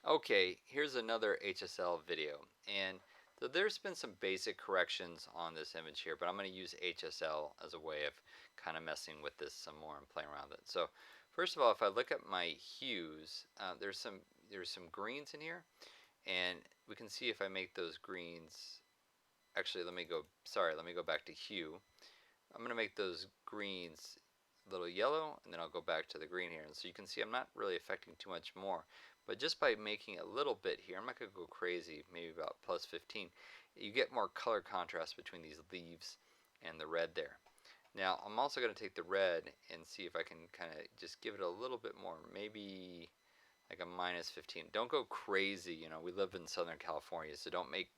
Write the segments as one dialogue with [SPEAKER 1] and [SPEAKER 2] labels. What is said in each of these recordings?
[SPEAKER 1] Okay, here's another HSL video, and so there's been some basic corrections on this image here, but I'm going to use HSL as a way of kind of messing with this some more and playing around with it. So first of all, if I look at my hues, there's some greens in here, and we can see if I make those greens. Actually, let me go back to hue. I'm going to make those greens a little yellow, and then I'll go back to the green here. And so you can see I'm not really affecting too much more, but just by making a little bit here, I'm not going to go crazy, maybe about plus 15, you get more color contrast between these leaves and the red there. Now I'm also going to take the red and see if I can kind of just give it a little bit more, maybe like a minus 15. Don't go crazy, we live in Southern California, so don't make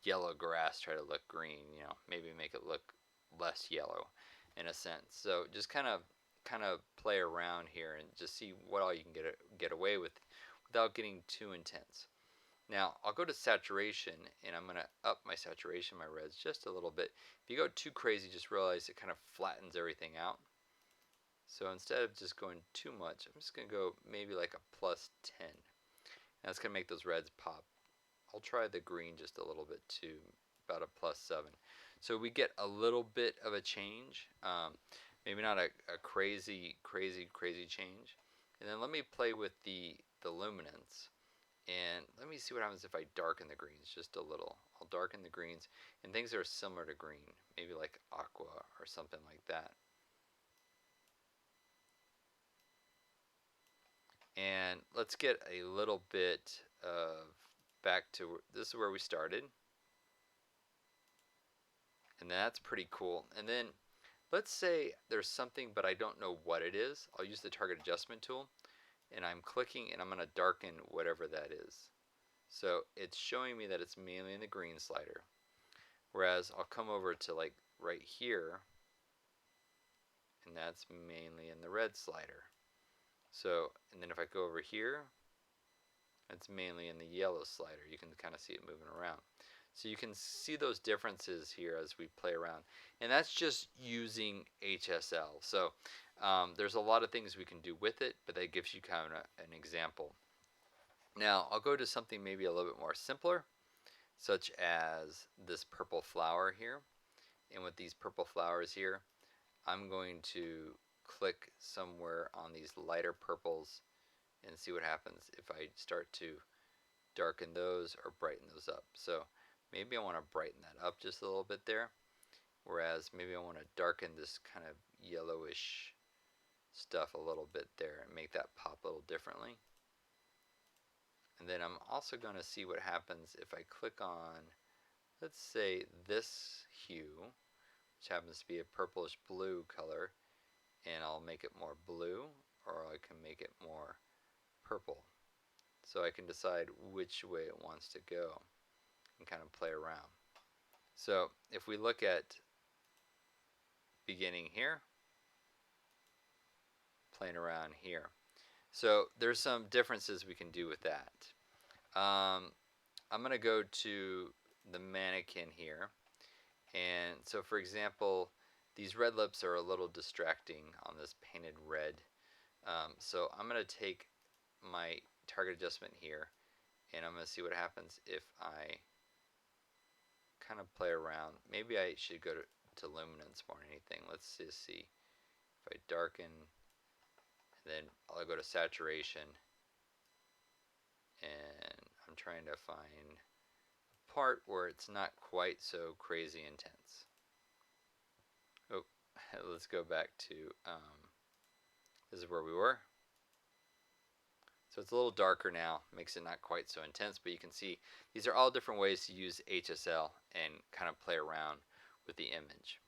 [SPEAKER 1] yellow grass try to look green, maybe make it look less yellow in a sense. So just kind of play around here and just see what all you can get away with without getting too intense. Now I'll go to saturation and I'm going to up my saturation, my reds, just a little bit. If you go too crazy, just realize it kind of flattens everything out. So instead of just going too much, I'm just going to go maybe like a plus 10. And that's going to make those reds pop. I'll try the green just a little bit too, about a plus 7. So we get a little bit of a change, maybe not a crazy, crazy, crazy change. And then let me play with the luminance. And let me see what happens if I darken the greens just a little. I'll darken the greens and things that are similar to green, maybe like aqua or something like that. And let's get a little bit of back to this is where we started. And that's pretty cool. And then let's say there's something but I don't know what it is. I'll use the target adjustment tool and I'm clicking and I'm going to darken whatever that is. So it's showing me that it's mainly in the green slider. Whereas I'll come over to like right here and that's mainly in the red slider. So, and then if I go over here, it's mainly in the yellow slider. You can kind of see it moving around. So you can see those differences here as we play around. And that's just using HSL. So there's a lot of things we can do with it, but that gives you kind of an example. Now I'll go to something maybe a little bit more simpler, such as this purple flower here. And with these purple flowers here, I'm going to click somewhere on these lighter purples and see what happens if I start to darken those or brighten those up. So maybe I want to brighten that up just a little bit there, whereas maybe I want to darken this kind of yellowish stuff a little bit there and make that pop a little differently. And then I'm also going to see what happens if I click on, let's say, this hue, which happens to be a purplish blue color, and I'll make it more blue, or I can make it more purple. So I can decide which way it wants to go and kind of play around. So if we look at beginning here, playing around here. So there's some differences we can do with that. I'm going to go to the mannequin here. And so for example, these red lips are a little distracting on this painted red. So I'm going to take my target adjustment here and I'm going to see what happens if I kind of play around. Maybe I should go to luminance more than anything. Let's just see if I darken, then I'll go to saturation, and I'm trying to find a part where it's not quite so crazy intense. Oh, let's go back to this is where we were. So it's a little darker now, makes it not quite so intense, but you can see these are all different ways to use HSL and kind of play around with the image.